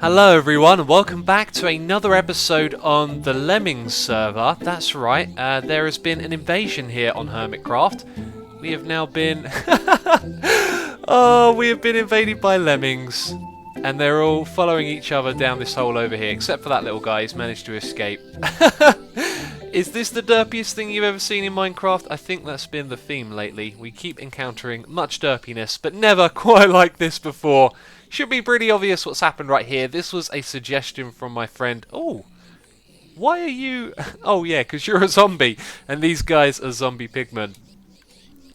Hello everyone, and welcome back to another episode on the Lemmings server. That's right, there has been an invasion here on Hermitcraft. We have now been... we have been invaded by lemmings. And they're all following each other down this hole over here, except for that little guy who's managed to escape. Is this the derpiest thing you've ever seen in Minecraft? I think that's been the theme lately. We keep encountering much derpiness, but never quite like this before. Should be pretty obvious what's happened right here. This was a suggestion from my friend. Oh, why are you... Oh yeah, because you're a zombie, and these guys are zombie pigmen.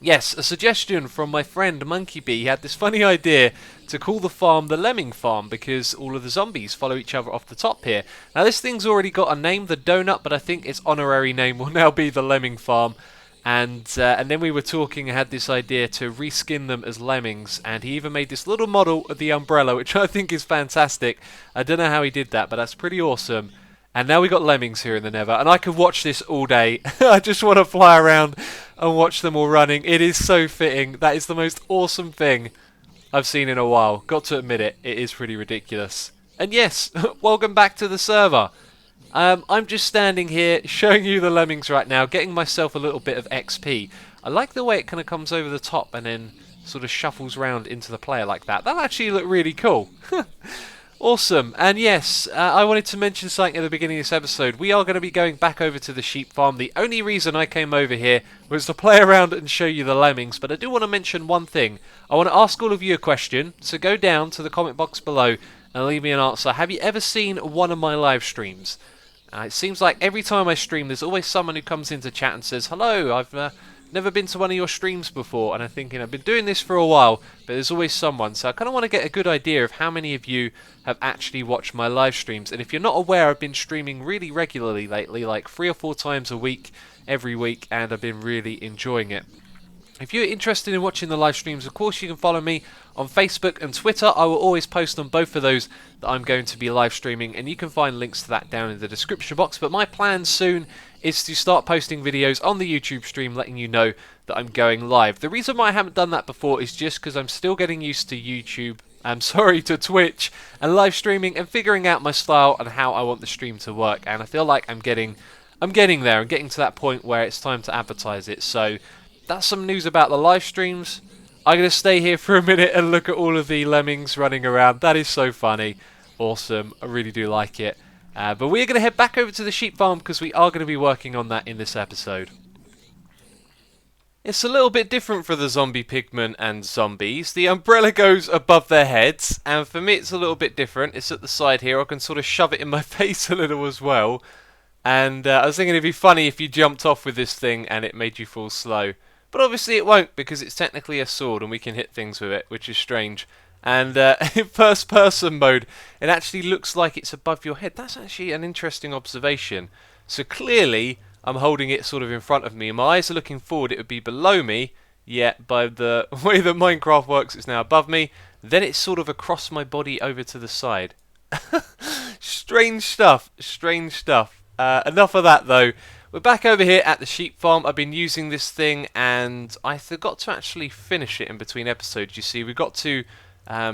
Yes, a suggestion from my friend Monkey Bee. He had this funny idea to call the farm the Lemming Farm because all of the zombies follow each other off the top here. Now this thing's already got a name, the Donut, but I think its honorary name will now be the Lemming Farm. And then we were talking and had this idea to reskin them as lemmings, and he even made this little model of the umbrella, which I think is fantastic. I don't know how he did that, but that's pretty awesome. And now we got lemmings here in the Nether, and I could watch this all day. I just want to fly around and watch them all running. It is so fitting. That is the most awesome thing I've seen in a while. Got to admit it, it is pretty ridiculous. And yes, welcome back to the server. I'm just standing here showing you the lemmings right now, getting myself a little bit of XP. I like the way it kind of comes over the top and then sort of shuffles round into the player like that. That actually looked really cool. Awesome. And yes, I wanted to mention something at the beginning of this episode. We are going to be going back over to the sheep farm. The only reason I came over here was to play around and show you the lemmings, but I do want to mention one thing. I want to ask all of you a question, so go down to the comment box below and leave me an answer. Have you ever seen one of my live streams? It seems like every time I stream, there's always someone who comes into chat and says, "Hello, I've never been to one of your streams before," and I'm thinking, I've been doing this for a while, but there's always someone, so I kind of want to get a good idea of how many of you have actually watched my live streams. And if you're not aware, I've been streaming really regularly lately, like 3 or 4 times a week, every week, and I've been really enjoying it. If you're interested in watching the live streams, of course you can follow me on Facebook and Twitter. I will always post on both of those that I'm going to be live streaming, and you can find links to that down in the description box. But my plan soon is to start posting videos on the YouTube stream letting you know that I'm going live. The reason why I haven't done that before is just because I'm still getting used to YouTube, to Twitch and live streaming and figuring out my style and how I want the stream to work. And I feel like I'm getting there. I'm getting to that point where it's time to advertise it. So that's some news about the live streams. I'm going to stay here for a minute and look at all of the lemmings running around. That is so funny. Awesome. I really do like it. But we're going to head back over to the sheep farm because we are going to be working on that in this episode. It's a little bit different for the zombie pigmen and zombies. The umbrella goes above their heads, and for me it's a little bit different. It's at the side here. I can sort of shove it in my face a little as well. And I was thinking it'd be funny if you jumped off with this thing and it made you fall slow. But obviously it won't, because it's technically a sword and we can hit things with it, which is strange. And in first person mode, it actually looks like it's above your head. That's actually an interesting observation. So clearly I'm holding it sort of in front of me, and my eyes are looking forward. It would be below me, yet by the way that Minecraft works, it's now above me. Then it's sort of across my body over to the side. Strange stuff, strange stuff. Enough of that though. We're back over here at the sheep farm. I've been using this thing and I forgot to actually finish it in between episodes. You see, we've got to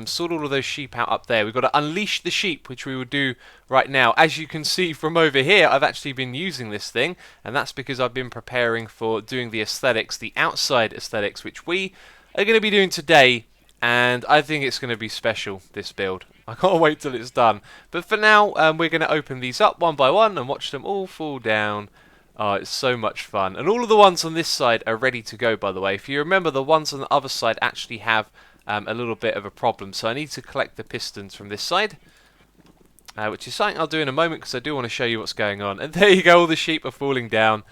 sort all of those sheep out up there. We've got to unleash the sheep, which we will do right now. As you can see from over here, I've actually been using this thing, and that's because I've been preparing for doing the aesthetics, the outside aesthetics, which we are going to be doing today, and I think it's going to be special, this build. I can't wait till it's done. But for now, we're going to open these up one by one and watch them all fall down. Oh, it's so much fun. And all of the ones on this side are ready to go, by the way. If you remember, the ones on the other side actually have a little bit of a problem. So I need to collect the pistons from this side, which is something I'll do in a moment because I do want to show you what's going on. And there you go, all the sheep are falling down.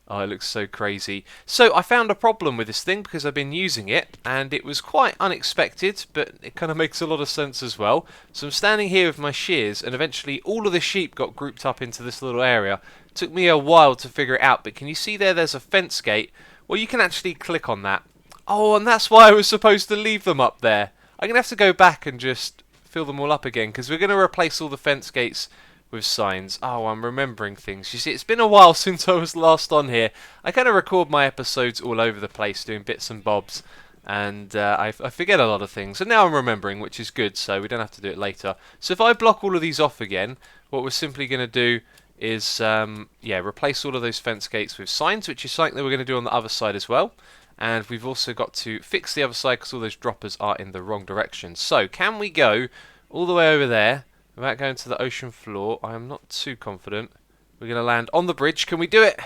Oh, it looks so crazy. So I found a problem with this thing because I've been using it, and it was quite unexpected, but it kind of makes a lot of sense as well. So I'm standing here with my shears, and eventually all of the sheep got grouped up into this little area. It took me a while to figure it out, but can you see there's a fence gate? Well, you can actually click on that. Oh, and that's why I was supposed to leave them up there. I'm going to have to go back and just fill them all up again, because we're going to replace all the fence gates with signs. Oh, I'm remembering things. You see, it's been a while since I was last on here. I kind of record my episodes all over the place, doing bits and bobs. And I forget a lot of things, and now I'm remembering, which is good, so we don't have to do it later. So if I block all of these off again, what we're simply going to do is replace all of those fence gates with signs, which is something that we're going to do on the other side as well. And we've also got to fix the other side because all those droppers are in the wrong direction. So can we go all the way over there without going to the ocean floor? I am not too confident. We're going to land on the bridge. Can we do it?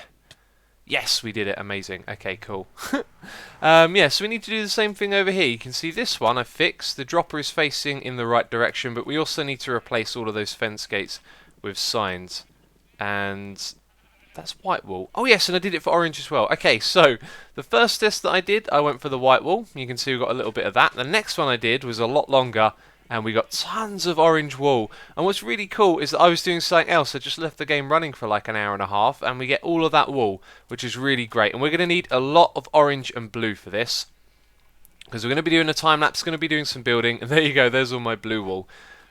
Yes, we did it. Amazing. Okay, cool. So we need to do the same thing over here. You can see this one I fixed. The dropper is facing in the right direction, but we also need to replace all of those fence gates with signs. And that's white wall. Oh yes, and I did it for orange as well. Okay, so the first test that I did, I went for the white wall. You can see we got a little bit of that. The next one I did was a lot longer, and we got tons of orange wool. And what's really cool is that I was doing something else. I just left the game running for like an hour and a half, and we get all of that wool, which is really great. And we're going to need a lot of orange and blue for this, because we're going to be doing a time lapse, going to be doing some building. And there you go, there's all my blue wool.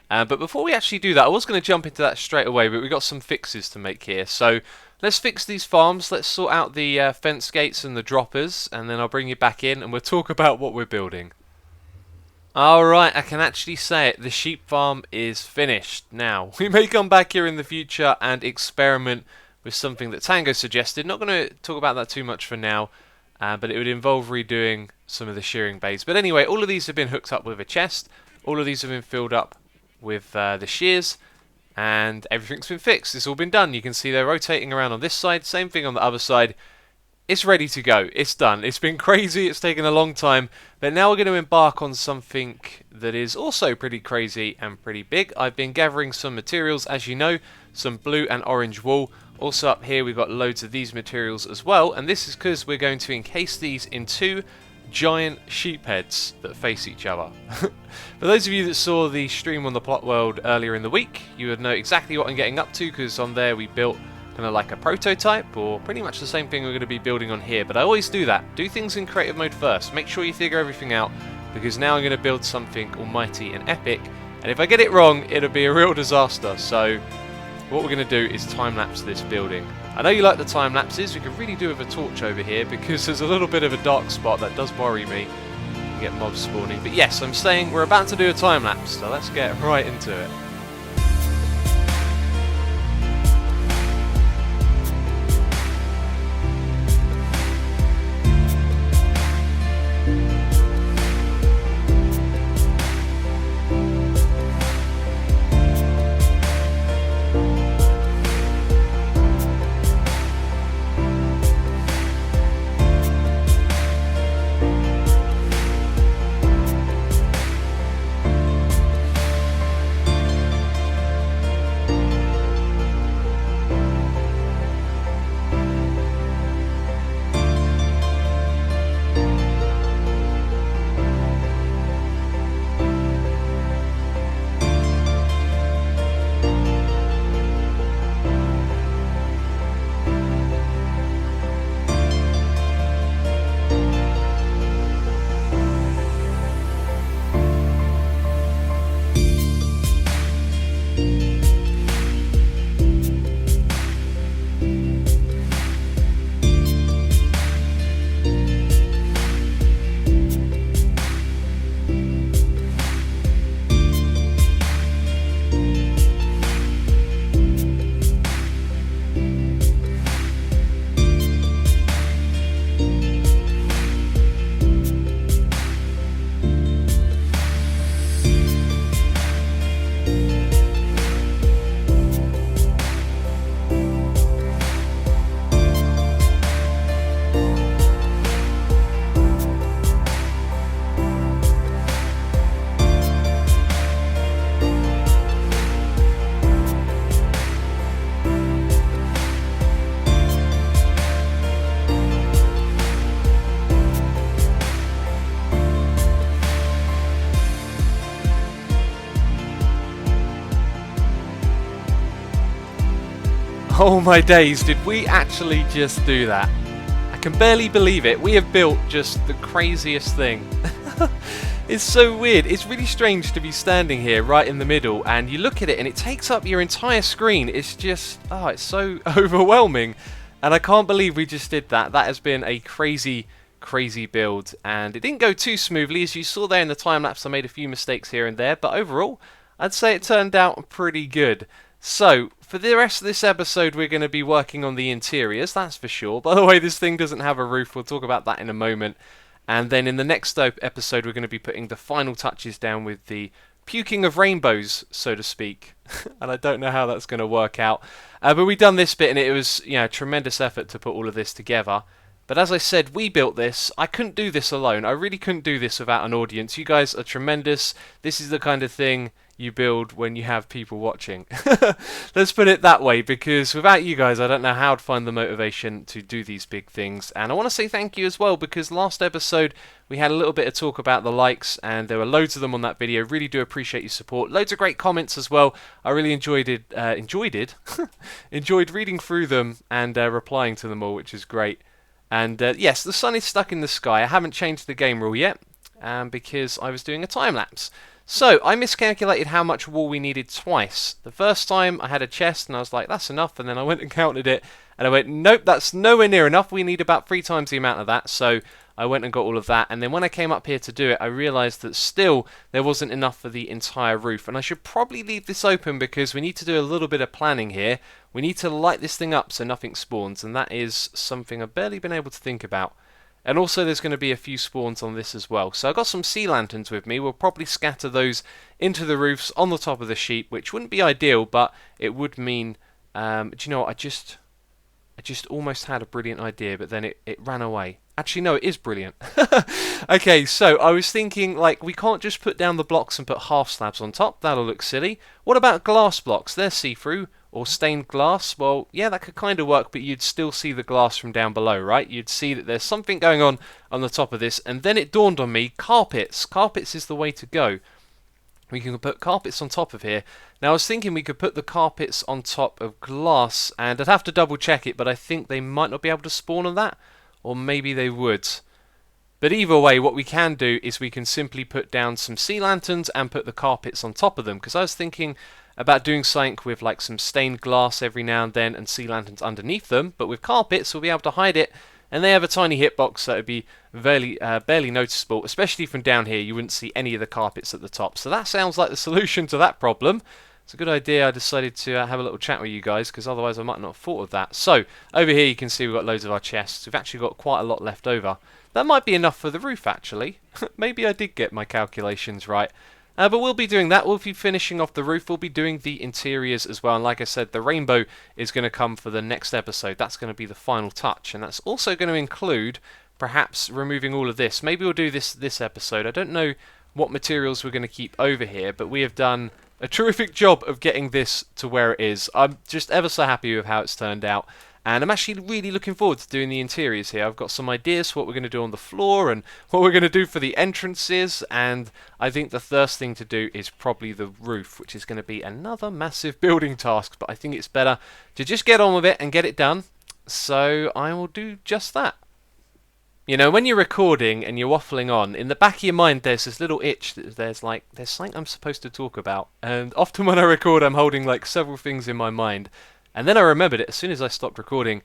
But before we actually do that, I was going to jump into that straight away, but we've got some fixes to make here. So let's fix these farms. Let's sort out the fence gates and the droppers, and then I'll bring you back in and we'll talk about what we're building. Alright, I can actually say it. The sheep farm is finished. Now, we may come back here in the future and experiment with something that Tango suggested. Not going to talk about that too much for now, but it would involve redoing some of the shearing bays. But anyway, all of these have been hooked up with a chest. All of these have been filled up with the shears, and everything's been fixed. It's all been done. You can see they're rotating around on this side, same thing on the other side. It's ready to go. It's done. It's been crazy. It's taken a long time, but now we're going to embark on something that is also pretty crazy and pretty big. I've been gathering some materials, as you know, some blue and orange wool. Also up here we've got loads of these materials as well, and this is because we're going to encase these in two giant sheep heads that face each other. For those of you that saw the stream on the Plot World earlier in the week, you would know exactly what I'm getting up to, because on there we built kind of like a prototype, or pretty much the same thing we're going to be building on here. But I always do that. Do things in creative mode first. Make sure you figure everything out, because now I'm going to build something almighty and epic, and if I get it wrong, it'll be a real disaster. So what we're going to do is time-lapse this building. I know you like the time-lapses. We could really do with a torch over here, because there's a little bit of a dark spot that does worry me. You get mobs spawning. But yes, I'm saying we're about to do a time-lapse, so let's get right into it. Oh my days, did we actually just do that? I can barely believe it. We have built just the craziest thing. It's so weird. It's really strange to be standing here right in the middle and you look at it and it takes up your entire screen. It's just, oh, it's so overwhelming. And I can't believe we just did that. That has been a crazy, crazy build, and it didn't go too smoothly. As you saw there in the time lapse, I made a few mistakes here and there, but overall I'd say it turned out pretty good. So for the rest of this episode we're going to be working on the interiors, that's for sure. By the way, this thing doesn't have a roof, we'll talk about that in a moment. And then in the next episode we're going to be putting the final touches down with the puking of rainbows, so to speak. And I don't know how that's going to work out. But we done this bit and it was, you know, a tremendous effort to put all of this together. But as I said, we built this. I couldn't do this alone. I really couldn't do this without an audience. You guys are tremendous. This is the kind of thing you build when you have people watching. Let's put it that way, because without you guys I don't know how I'd find the motivation to do these big things. And I want to say thank you as well, because last episode we had a little bit of talk about the likes and there were loads of them on that video. Really do appreciate your support. Loads of great comments as well. I really enjoyed reading through them and replying to them all, which is great. And yes, the sun is stuck in the sky. I haven't changed the game rule yet because I was doing a time lapse. So I miscalculated how much wool we needed twice. The first time I had a chest and I was like, that's enough, and then I went and counted it and I went, nope, that's nowhere near enough. We need about 3 times the amount of that. So I went and got all of that, and then when I came up here to do it I realised that still there wasn't enough for the entire roof, and I should probably leave this open because we need to do a little bit of planning here. We need to light this thing up so nothing spawns, and that is something I've barely been able to think about. And also there's going to be a few spawns on this as well. So I've got some sea lanterns with me. We'll probably scatter those into the roofs on the top of the sheep, which wouldn't be ideal, but it would mean... do you know what? I just almost had a brilliant idea, but then it ran away. Actually, no, it is brilliant. Okay, so I was thinking, like, we can't just put down the blocks and put half slabs on top. That'll look silly. What about glass blocks? They're see-through. Or stained glass. Well, yeah, that could kind of work, but you'd still see the glass from down below, right? You'd see that there's something going on the top of this, and then it dawned on me, carpets. Carpets is the way to go. We can put carpets on top of here. Now, I was thinking we could put the carpets on top of glass, and I'd have to double check it, but I think they might not be able to spawn on that, or maybe they would. But either way, what we can do is we can simply put down some sea lanterns and put the carpets on top of them, because I was thinking about doing something with like some stained glass every now and then and sea lanterns underneath them, but with carpets we'll be able to hide it, and they have a tiny hitbox so it would be barely noticeable, especially from down here. You wouldn't see any of the carpets at the top. So that sounds like the solution to that problem. It's a good idea. I decided to have a little chat with you guys, because otherwise I might not have thought of that. So over here you can see we've got loads of our chests. We've actually got quite a lot left over. That might be enough for the roof actually. Maybe I did get my calculations right. But we'll be doing that. We'll be finishing off the roof. We'll be doing the interiors as well. And like I said, the rainbow is going to come for the next episode. That's going to be the final touch. And that's also going to include perhaps removing all of this. Maybe we'll do this episode. I don't know what materials we're going to keep over here, but we have done a terrific job of getting this to where it is. I'm just ever so happy with how it's turned out. And I'm actually really looking forward to doing the interiors here. I've got some ideas for what we're going to do on the floor and what we're going to do for the entrances. And I think the first thing to do is probably the roof, which is going to be another massive building task. But I think it's better to just get on with it and get it done. So I will do just that. You know, when you're recording and you're waffling on, in the back of your mind there's this little itch that there's something I'm supposed to talk about. And often when I record I'm holding like several things in my mind. And then I remembered it as soon as I stopped recording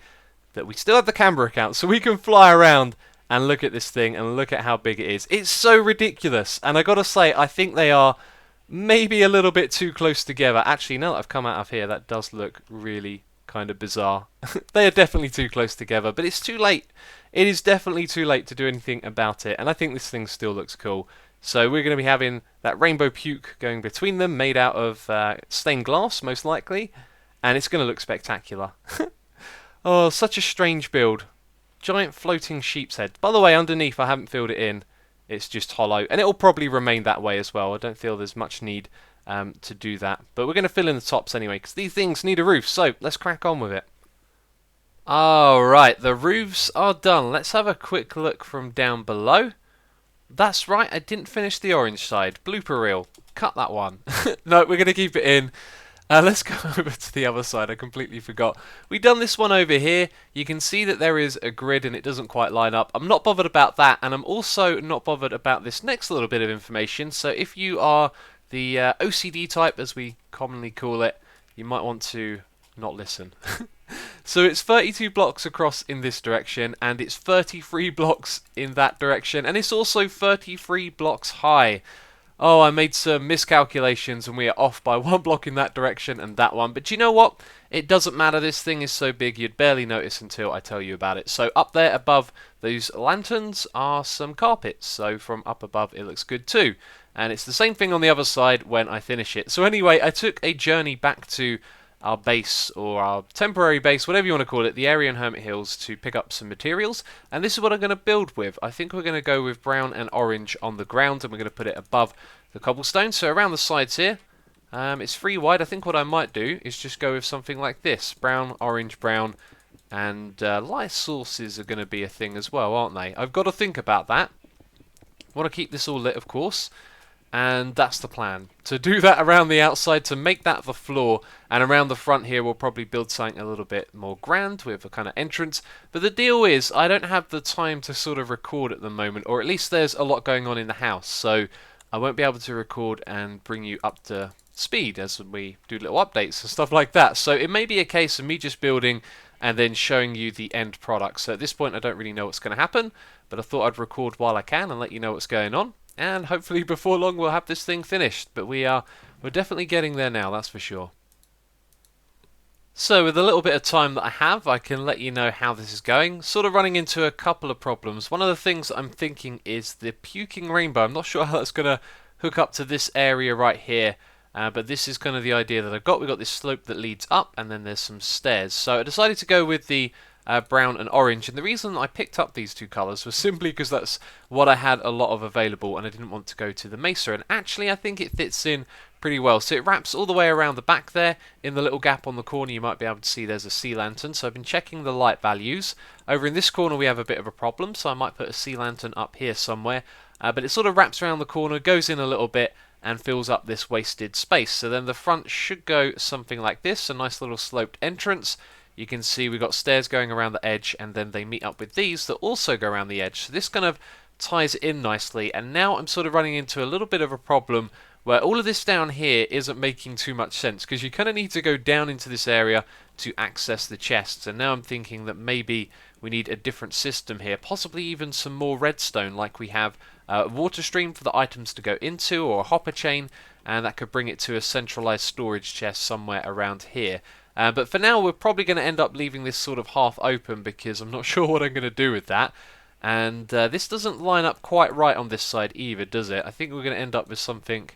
that we still have the camera account, so we can fly around and look at this thing and look at how big it is. It's so ridiculous, and I gotta say, I think they are maybe a little bit too close together. Actually, now that I've come out of here, that does look really kind of bizarre. They are definitely too close together, but it's too late. It is definitely too late to do anything about it, and I think this thing still looks cool. So we're going to be having that rainbow puke going between them, made out of stained glass, most likely. And it's going to look spectacular. Oh, such a strange build. Giant floating sheep's head. By the way, underneath I haven't filled it in. It's just hollow. And it will probably remain that way as well. I don't feel there's much need to do that. But we're going to fill in the tops anyway, because these things need a roof. So let's crack on with it. Alright, the roofs are done. Let's have a quick look from down below. That's right, I didn't finish the orange side. Blooper reel. Cut that one. No, we're going to keep it in. Let's go over to the other side. I completely forgot. We've done this one over here. You can see that there is a grid and it doesn't quite line up. I'm not bothered about that, and I'm also not bothered about this next little bit of information. So if you are the OCD type, as we commonly call it, you might want to not listen. So it's 32 blocks across in this direction, and it's 33 blocks in that direction, and it's also 33 blocks high. Oh, I made some miscalculations and we are off by 1 block in that direction and that one. But you know what? It doesn't matter. This thing is so big you'd barely notice until I tell you about it. So up there above those lanterns are some carpets. So from up above it looks good too. And it's the same thing on the other side when I finish it. So anyway, I took a journey back to our base, or our temporary base, whatever you want to call it, the area in Hermit Hills, to pick up some materials, and this is what I'm going to build with. I think we're going to go with brown and orange on the ground, and we're going to put it above the cobblestone, so around the sides here. It's 3 wide. I think what I might do is just go with something like this, brown, brown, and light sources are going to be a thing as well, aren't they? I've got to think about that. I want to keep this all lit, of course. And that's the plan. To do that around the outside, to make that the floor, and around the front here we'll probably build something a little bit more grand with a kind of entrance. But the deal is, I don't have the time to sort of record at the moment, or at least there's a lot going on in the house, so I won't be able to record and bring you up to speed as we do little updates and stuff like that. So it may be a case of me just building and then showing you the end product. So at this point I don't really know what's going to happen, but I thought I'd record while I can and let you know what's going on. And hopefully before long we'll have this thing finished. But we're definitely getting there now, that's for sure. So with a little bit of time that I have, I can let you know how this is going. Sort of running into a couple of problems. One of the things I'm thinking is the puking rainbow. I'm not sure how that's going to hook up to this area right here. But this is kind of the idea that I've got. We've got this slope that leads up, and then there's some stairs. So I decided to go with the brown and orange, and the reason I picked up these two colours was simply because that's what I had a lot of available, and I didn't want to go to the mesa. And actually I think it fits in pretty well. So it wraps all the way around the back there. In the little gap on the corner you might be able to see there's a sea lantern, so I've been checking the light values. Over in this corner we have a bit of a problem, so I might put a sea lantern up here somewhere, but it sort of wraps around the corner, goes in a little bit, and fills up this wasted space. So then the front should go something like this, a nice little sloped entrance. You can see we've got stairs going around the edge, and then they meet up with these that also go around the edge. So this kind of ties in nicely, and now I'm sort of running into a little bit of a problem where all of this down here isn't making too much sense, because you kind of need to go down into this area to access the chests. And now I'm thinking that maybe we need a different system here, possibly even some more redstone, like we have a water stream for the items to go into, or a hopper chain, and that could bring it to a centralized storage chest somewhere around here. But for now we're probably going to end up leaving this sort of half open, because I'm not sure what I'm going to do with that. And this doesn't line up quite right on this side either, does it? I think we're going to end up with something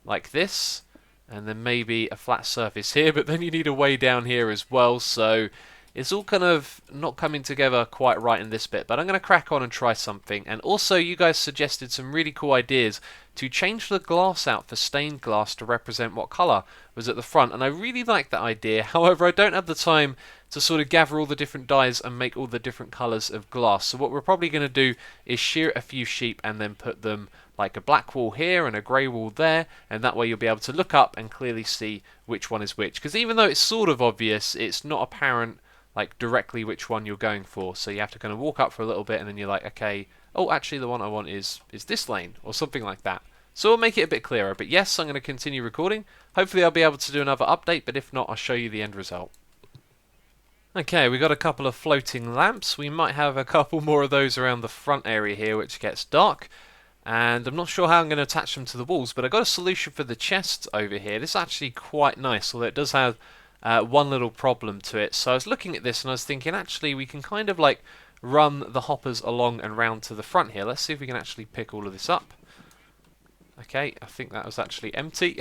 like this, and then maybe a flat surface here, but then you need a way down here as well, so it's all kind of not coming together quite right in this bit. But I'm going to crack on and try something. And also you guys suggested some really cool ideas to change the glass out for stained glass to represent what colour was at the front, and I really like that idea. However, I don't have the time to sort of gather all the different dyes and make all the different colours of glass. So what we're probably going to do is shear a few sheep and then put them like a black wall here and a grey wall there, and that way you'll be able to look up and clearly see which one is which. Because even though it's sort of obvious, it's not apparent like directly which one you're going for. So you have to kind of walk up for a little bit, and then you're like, okay, oh, actually the one I want is this lane, or something like that. So we'll make it a bit clearer. But yes, I'm going to continue recording. Hopefully I'll be able to do another update, but if not, I'll show you the end result. Okay, we got a couple of floating lamps. We might have a couple more of those around the front area here, which gets dark. And I'm not sure how I'm going to attach them to the walls, but I got a solution for the chests over here. This is actually quite nice, although it does have one little problem to it. So I was looking at this and I was thinking, actually we can kind of like run the hoppers along and round to the front here. Let's see if we can actually pick all of this up. Okay, I think that was actually empty.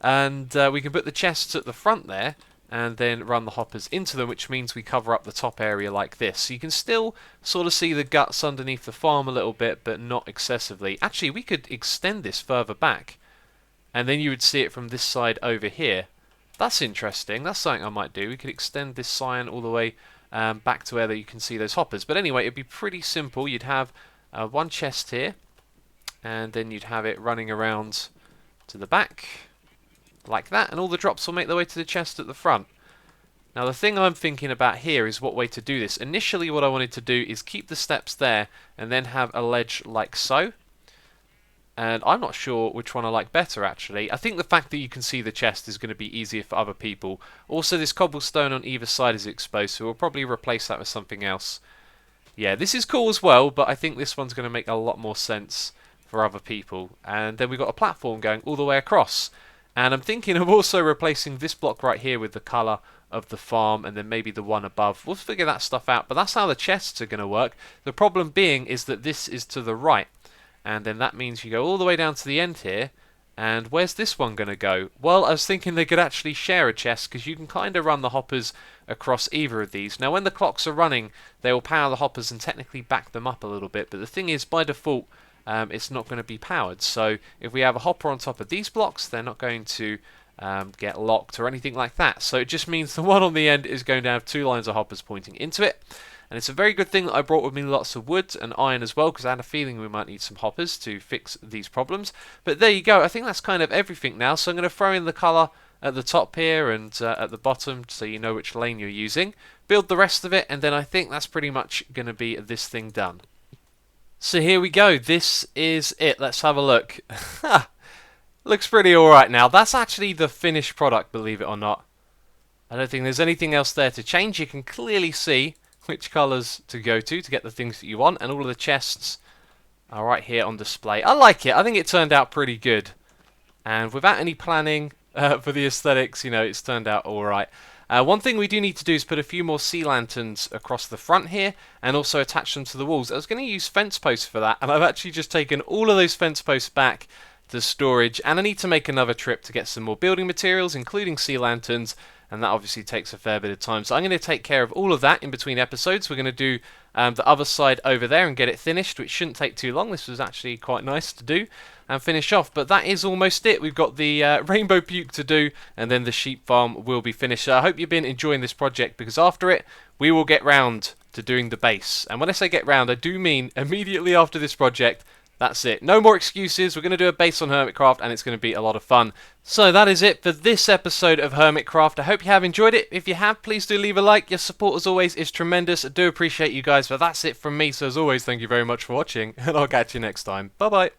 And we can put the chests at the front there and then run the hoppers into them, which means we cover up the top area like this. So you can still sort of see the guts underneath the farm a little bit, but not excessively. Actually, we could extend this further back, and then you would see it from this side over here. That's interesting. That's something I might do. We could extend this sign all the way back to where you can see those hoppers. But anyway, it'd be pretty simple. You'd have one chest here, and then you'd have it running around to the back like that, and all the drops will make their way to the chest at the front. Now the thing I'm thinking about here is what way to do this. Initially what I wanted to do is keep the steps there and then have a ledge like so, and I'm not sure which one I like better actually. I think the fact that you can see the chest is going to be easier for other people. Also, this cobblestone on either side is exposed, so we'll probably replace that with something else. Yeah, this is cool as well, but I think this one's going to make a lot more sense for other people. And then we've got a platform going all the way across. And I'm thinking of also replacing this block right here with the colour of the farm, and then maybe the one above. We'll figure that stuff out, but that's how the chests are going to work. The problem being is that this is to the right, and then that means you go all the way down to the end here. And where's this one going to go? Well, I was thinking they could actually share a chest, because you can kind of run the hoppers across either of these. Now, when the clocks are running, they will power the hoppers and technically back them up a little bit, but the thing is, by default, it's not going to be powered. So if we have a hopper on top of these blocks, they're not going to get locked or anything like that. So it just means the one on the end is going to have 2 lines of hoppers pointing into it. And it's a very good thing that I brought with me lots of wood and iron as well, because I had a feeling we might need some hoppers to fix these problems. But there you go. I think that's kind of everything now. So I'm going to throw in the colour at the top here and at the bottom, so you know which lane you're using. Build the rest of it, and then I think that's pretty much going to be this thing done. So here we go. This is it. Let's have a look. Looks pretty alright now. That's actually the finished product, believe it or not. I don't think there's anything else there to change. You can clearly see which colours to go to get the things that you want, and all of the chests are right here on display. I like it. I think it turned out pretty good. And without any planning for the aesthetics, you know, it's turned out alright. One thing we do need to do is put a few more sea lanterns across the front here, and also attach them to the walls. I was going to use fence posts for that, and I've actually just taken all of those fence posts back to storage, and I need to make another trip to get some more building materials, including sea lanterns, and that obviously takes a fair bit of time. So I'm going to take care of all of that in between episodes. We're going to do the other side over there and get it finished, which shouldn't take too long. This was actually quite nice to do and finish off, but that is almost it. We've got the rainbow puke to do, and then the sheep farm will be finished. So I hope you've been enjoying this project, because after it we will get round to doing the base. And when I say get round, I do mean immediately after this project. That's it. No more excuses. We're going to do a base on Hermitcraft, and it's going to be a lot of fun. So that is it for this episode of Hermitcraft. I hope you have enjoyed it. If you have, please do leave a like. Your support, as always, is tremendous. I do appreciate you guys. But that's it from me. So as always, thank you very much for watching, and I'll catch you next time. Bye-bye.